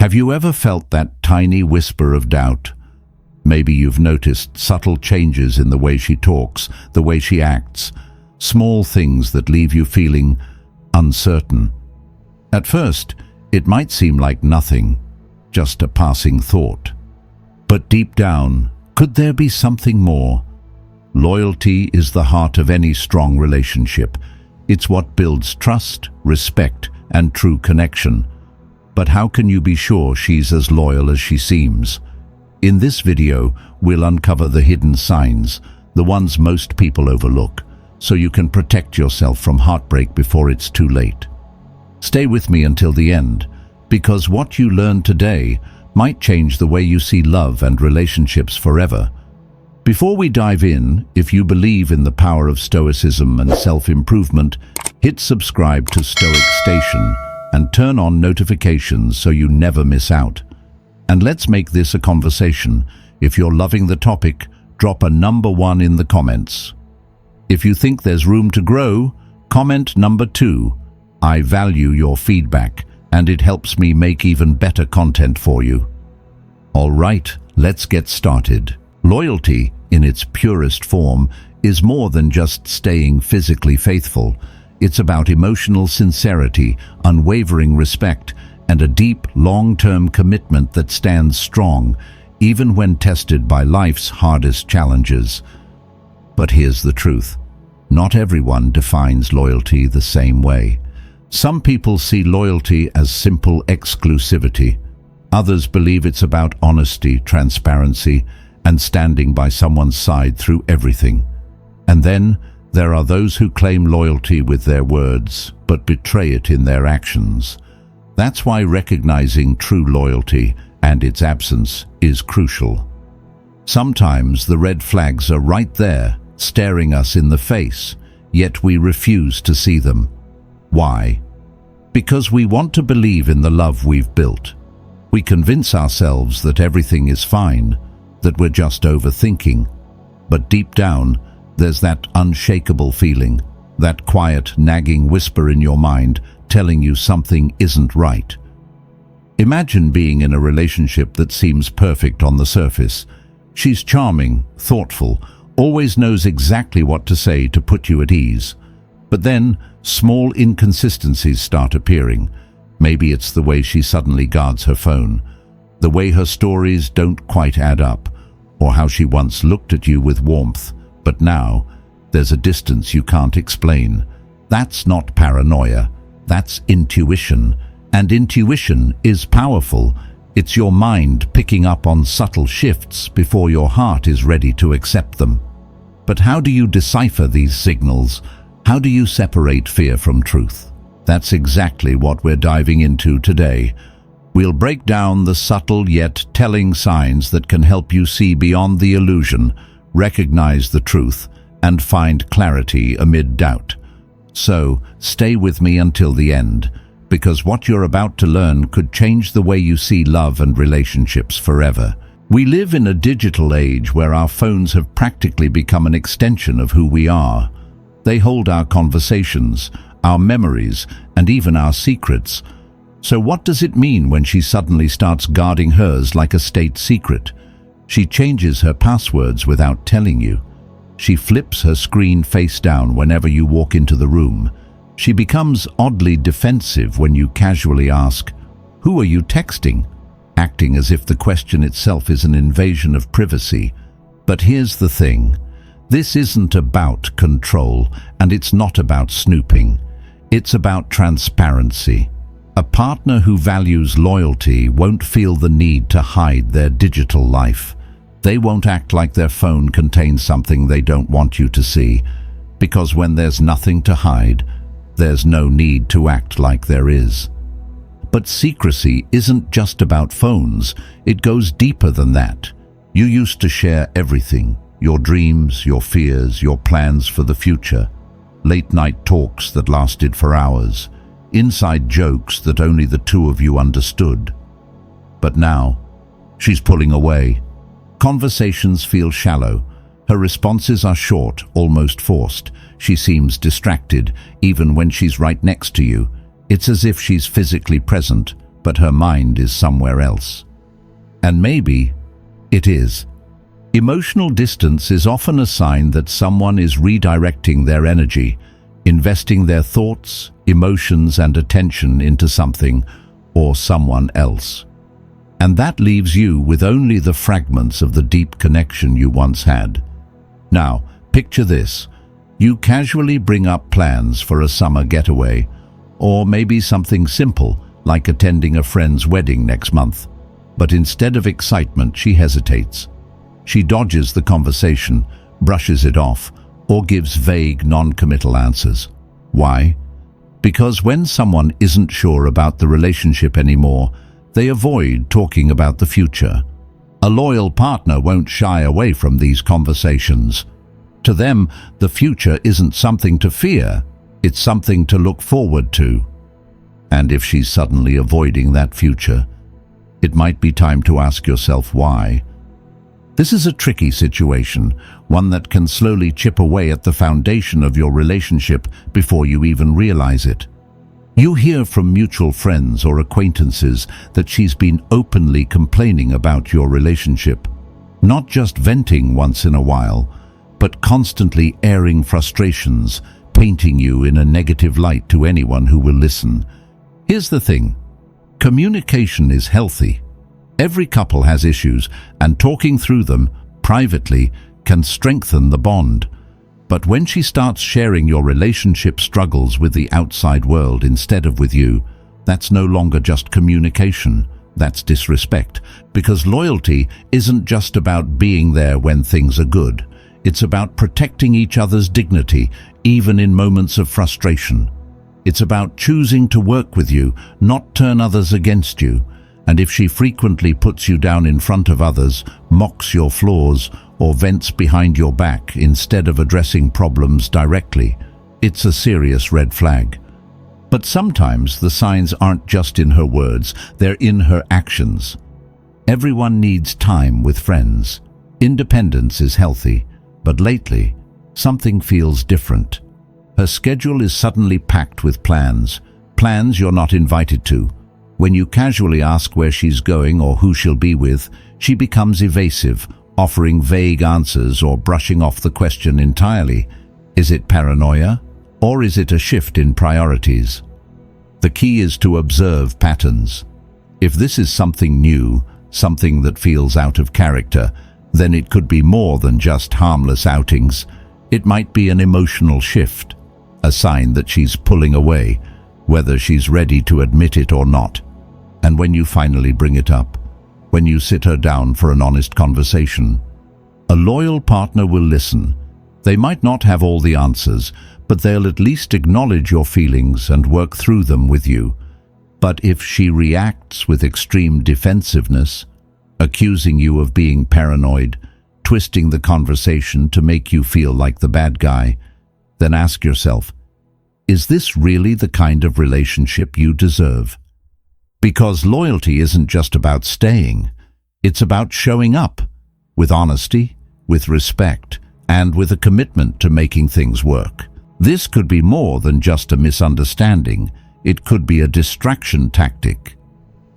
Have you ever felt that tiny whisper of doubt? Maybe you've noticed subtle changes in the way she talks, the way she acts, small things that leave you feeling uncertain. At first, it might seem like nothing, just a passing thought. But deep down, could there be something more? Loyalty is the heart of any strong relationship. It's what builds trust, respect, and true connection. But how can you be sure she's as loyal as she seems? In this video, we'll uncover the hidden signs, the ones most people overlook, so you can protect yourself from heartbreak before it's too late. Stay with me until the end, because what you learn today might change the way you see love and relationships forever. Before we dive in, if you believe in the power of Stoicism and self-improvement, hit subscribe to Stoic Station and turn on notifications so you never miss out. And let's make this a conversation. If you're loving the topic, drop a number 1 in the comments. If you think there's room to grow, comment number 2. I value your feedback, and it helps me make even better content for you. All right, let's get started. Loyalty, in its purest form, is more than just staying physically faithful. It's about emotional sincerity, unwavering respect, and a deep, long-term commitment that stands strong, even when tested by life's hardest challenges. But here's the truth. Not everyone defines loyalty the same way. Some people see loyalty as simple exclusivity. Others believe it's about honesty, transparency, and standing by someone's side through everything. And then there are those who claim loyalty with their words, but betray it in their actions. That's why recognizing true loyalty and its absence is crucial. Sometimes the red flags are right there, staring us in the face, yet we refuse to see them. Why? Because we want to believe in the love we've built. We convince ourselves that everything is fine, that we're just overthinking. But deep down, there's that unshakable feeling, that quiet, nagging whisper in your mind telling you something isn't right. Imagine being in a relationship that seems perfect on the surface. She's charming, thoughtful, always knows exactly what to say to put you at ease. But then, small inconsistencies start appearing. Maybe it's the way she suddenly guards her phone, the way her stories don't quite add up, or how she once looked at you with warmth, but now there's a distance you can't explain. That's not paranoia, that's intuition. And intuition is powerful. It's your mind picking up on subtle shifts before your heart is ready to accept them. But how do you decipher these signals? How do you separate fear from truth? That's exactly what we're diving into today. We'll break down the subtle yet telling signs that can help you see beyond the illusion, recognize the truth, and find clarity amid doubt. So, stay with me until the end, because what you're about to learn could change the way you see love and relationships forever. We live in a digital age where our phones have practically become an extension of who we are. They hold our conversations, our memories, and even our secrets. So what does it mean when she suddenly starts guarding hers like a state secret? She changes her passwords without telling you. She flips her screen face down whenever you walk into the room. She becomes oddly defensive when you casually ask, "Who are you texting?" acting as if the question itself is an invasion of privacy. But here's the thing. This isn't about control, and it's not about snooping. It's about transparency. A partner who values loyalty won't feel the need to hide their digital life. They won't act like their phone contains something they don't want you to see, because when there's nothing to hide, there's no need to act like there is. But secrecy isn't just about phones. It goes deeper than that. You used to share everything, your dreams, your fears, your plans for the future, late-night talks that lasted for hours, inside jokes that only the two of you understood. But now, she's pulling away. Conversations feel shallow. Her responses are short, almost forced. She seems distracted, even when she's right next to you. It's as if she's physically present, but her mind is somewhere else. And maybe it is. Emotional distance is often a sign that someone is redirecting their energy, investing their thoughts, emotions, and attention into something or someone else. And that leaves you with only the fragments of the deep connection you once had. Now, picture this. You casually bring up plans for a summer getaway, or maybe something simple like attending a friend's wedding next month. But instead of excitement, she hesitates. She dodges the conversation, brushes it off, or gives vague, non-committal answers. Why? Because when someone isn't sure about the relationship anymore, they avoid talking about the future. A loyal partner won't shy away from these conversations. To them, the future isn't something to fear, it's something to look forward to. And if she's suddenly avoiding that future, it might be time to ask yourself why. This is a tricky situation, one that can slowly chip away at the foundation of your relationship before you even realize it. You hear from mutual friends or acquaintances that she's been openly complaining about your relationship, not just venting once in a while, but constantly airing frustrations, painting you in a negative light to anyone who will listen. Here's the thing. Communication is healthy. Every couple has issues, and talking through them privately can strengthen the bond. But when she starts sharing your relationship struggles with the outside world instead of with you, that's no longer just communication. That's disrespect. Because loyalty isn't just about being there when things are good. It's about protecting each other's dignity, even in moments of frustration. It's about choosing to work with you, not turn others against you. And if she frequently puts you down in front of others, mocks your flaws, or vents behind your back instead of addressing problems directly, it's a serious red flag. But sometimes the signs aren't just in her words, they're in her actions. Everyone needs time with friends. Independence is healthy, but lately, something feels different. Her schedule is suddenly packed with plans you're not invited to. When you casually ask where she's going or who she'll be with, she becomes evasive, offering vague answers or brushing off the question entirely. Is it paranoia? Or is it a shift in priorities? The key is to observe patterns. If this is something new, something that feels out of character, then it could be more than just harmless outings. It might be an emotional shift, a sign that she's pulling away, whether she's ready to admit it or not. And when you finally bring it up, when you sit her down for an honest conversation, a loyal partner will listen. They might not have all the answers, but they'll at least acknowledge your feelings and work through them with you. But if she reacts with extreme defensiveness, accusing you of being paranoid, twisting the conversation to make you feel like the bad guy, then ask yourself, is this really the kind of relationship you deserve? Because loyalty isn't just about staying, it's about showing up, with honesty, with respect, and with a commitment to making things work. This could be more than just a misunderstanding, it could be a distraction tactic.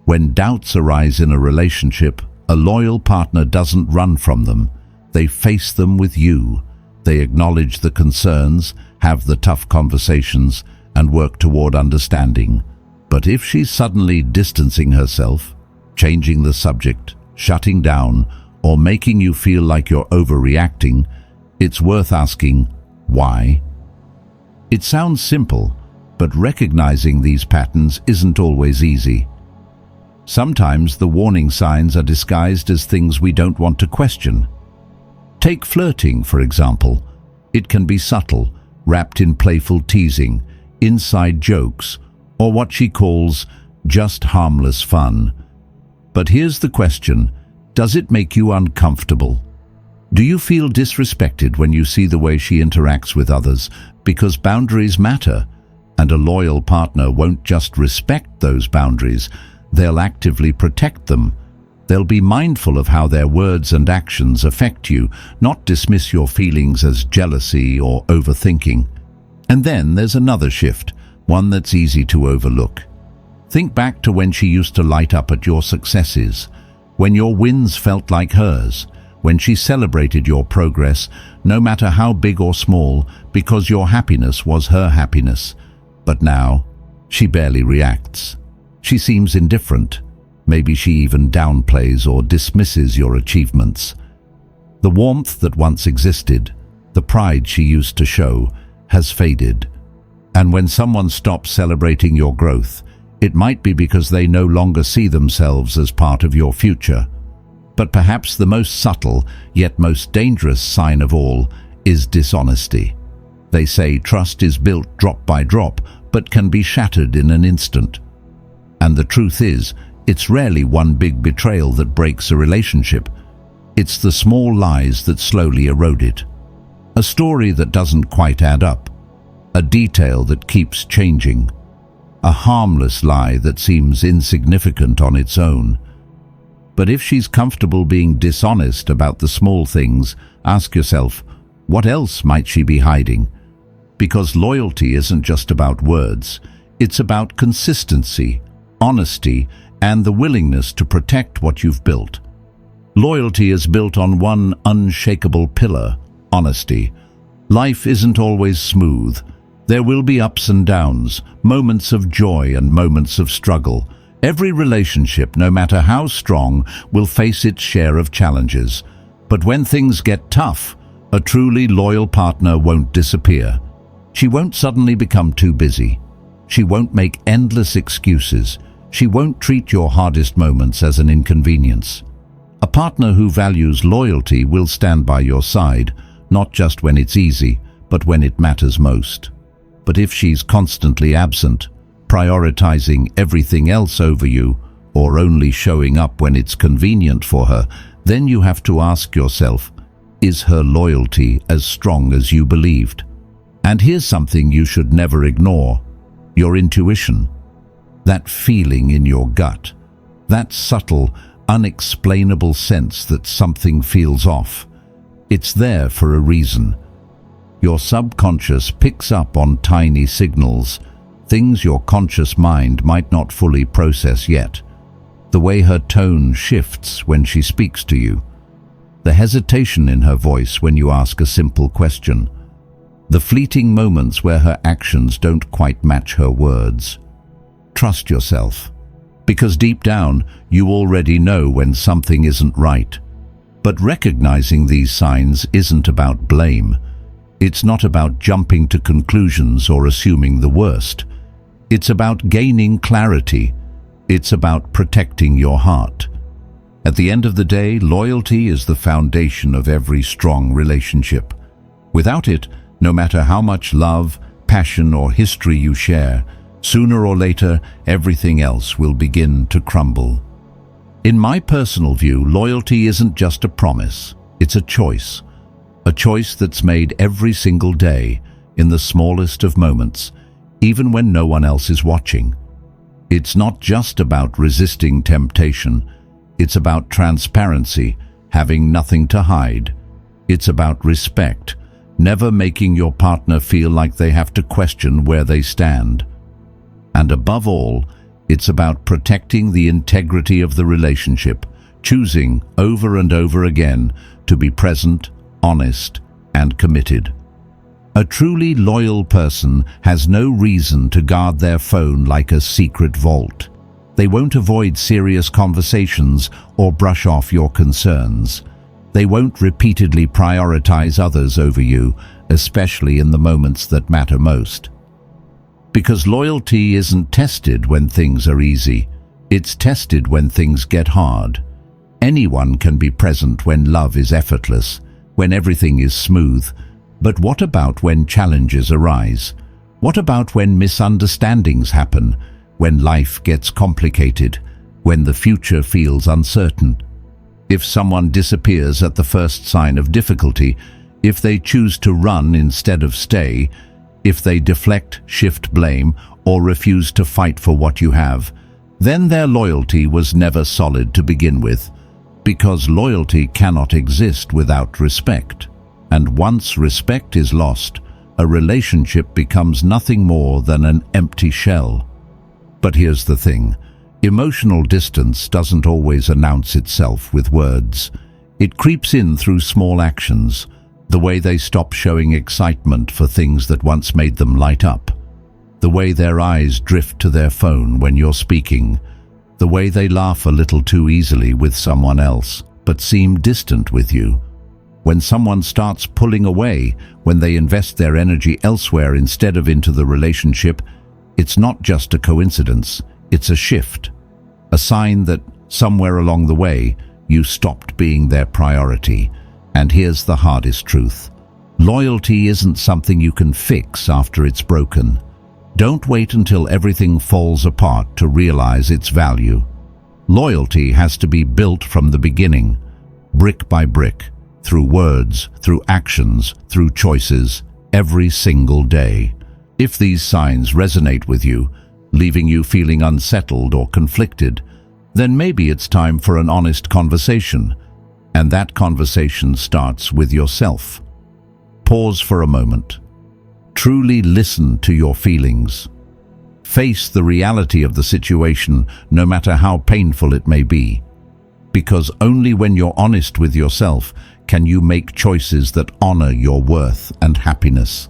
When doubts arise in a relationship, a loyal partner doesn't run from them, they face them with you. They acknowledge the concerns, have the tough conversations, and work toward understanding. But if she's suddenly distancing herself, changing the subject, shutting down, or making you feel like you're overreacting, it's worth asking, why? It sounds simple, but recognizing these patterns isn't always easy. Sometimes the warning signs are disguised as things we don't want to question. Take flirting, for example. It can be subtle, wrapped in playful teasing, inside jokes, or what she calls just harmless fun. But here's the question, does it make you uncomfortable? Do you feel disrespected when you see the way she interacts with others? Because boundaries matter, and a loyal partner won't just respect those boundaries, they'll actively protect them. They'll be mindful of how their words and actions affect you, not dismiss your feelings as jealousy or overthinking. And then there's another shift, one that's easy to overlook. Think back to when she used to light up at your successes, when your wins felt like hers, when she celebrated your progress, no matter how big or small, because your happiness was her happiness. But now, she barely reacts. She seems indifferent. Maybe she even downplays or dismisses your achievements. The warmth that once existed, the pride she used to show, has faded. And when someone stops celebrating your growth, it might be because they no longer see themselves as part of your future. But perhaps the most subtle, yet most dangerous sign of all is dishonesty. They say trust is built drop by drop, but can be shattered in an instant. And the truth is, it's rarely one big betrayal that breaks a relationship. It's the small lies that slowly erode it. A story that doesn't quite add up. A detail that keeps changing. A harmless lie that seems insignificant on its own. But if she's comfortable being dishonest about the small things, ask yourself, what else might she be hiding? Because loyalty isn't just about words. It's about consistency, honesty, and the willingness to protect what you've built. Loyalty is built on one unshakable pillar: honesty. Life isn't always smooth. There will be ups and downs, moments of joy and moments of struggle. Every relationship, no matter how strong, will face its share of challenges. But when things get tough, a truly loyal partner won't disappear. She won't suddenly become too busy. She won't make endless excuses. She won't treat your hardest moments as an inconvenience. A partner who values loyalty will stand by your side, not just when it's easy, but when it matters most. But if she's constantly absent, prioritizing everything else over you, or only showing up when it's convenient for her, then you have to ask yourself, is her loyalty as strong as you believed? And here's something you should never ignore: your intuition. That feeling in your gut, that subtle, unexplainable sense that something feels off. It's there for a reason. Your subconscious picks up on tiny signals, things your conscious mind might not fully process yet. The way her tone shifts when she speaks to you. The hesitation in her voice when you ask a simple question. The fleeting moments where her actions don't quite match her words. Trust yourself, because deep down you already know when something isn't right. But recognizing these signs isn't about blame. It's not about jumping to conclusions or assuming the worst. It's about gaining clarity. It's about protecting your heart. At the end of the day, loyalty is the foundation of every strong relationship. Without it, no matter how much love, passion, or history you share, sooner or later, everything else will begin to crumble. In my personal view, loyalty isn't just a promise, it's a choice. A choice that's made every single day, in the smallest of moments, even when no one else is watching. It's not just about resisting temptation, it's about transparency, having nothing to hide. It's about respect, never making your partner feel like they have to question where they stand. And above all, it's about protecting the integrity of the relationship, choosing over and over again to be present, honest, and committed. A truly loyal person has no reason to guard their phone like a secret vault. They won't avoid serious conversations or brush off your concerns. They won't repeatedly prioritize others over you, especially in the moments that matter most. Because loyalty isn't tested when things are easy. It's tested when things get hard. Anyone can be present when love is effortless, when everything is smooth. But what about when challenges arise? What about when misunderstandings happen, when life gets complicated, when the future feels uncertain? If someone disappears at the first sign of difficulty, if they choose to run instead of stay, if they deflect, shift blame, or refuse to fight for what you have, then their loyalty was never solid to begin with, because loyalty cannot exist without respect. And once respect is lost, a relationship becomes nothing more than an empty shell. But here's the thing. Emotional distance doesn't always announce itself with words. It creeps in through small actions, the way they stop showing excitement for things that once made them light up, the way their eyes drift to their phone when you're speaking, the way they laugh a little too easily with someone else, but seem distant with you. When someone starts pulling away, when they invest their energy elsewhere instead of into the relationship, it's not just a coincidence, it's a shift. A sign that somewhere along the way, you stopped being their priority. And here's the hardest truth. Loyalty isn't something you can fix after it's broken. Don't wait until everything falls apart to realize its value. Loyalty has to be built from the beginning, brick by brick, through words, through actions, through choices, every single day. If these signs resonate with you, leaving you feeling unsettled or conflicted, then maybe it's time for an honest conversation. And that conversation starts with yourself. Pause for a moment. Truly listen to your feelings. Face the reality of the situation, no matter how painful it may be. Because only when you're honest with yourself can you make choices that honor your worth and happiness.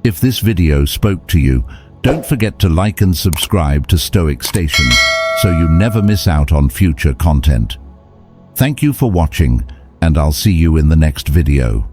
If this video spoke to you, don't forget to like and subscribe to Stoic Station so you never miss out on future content. Thank you for watching, and I'll see you in the next video.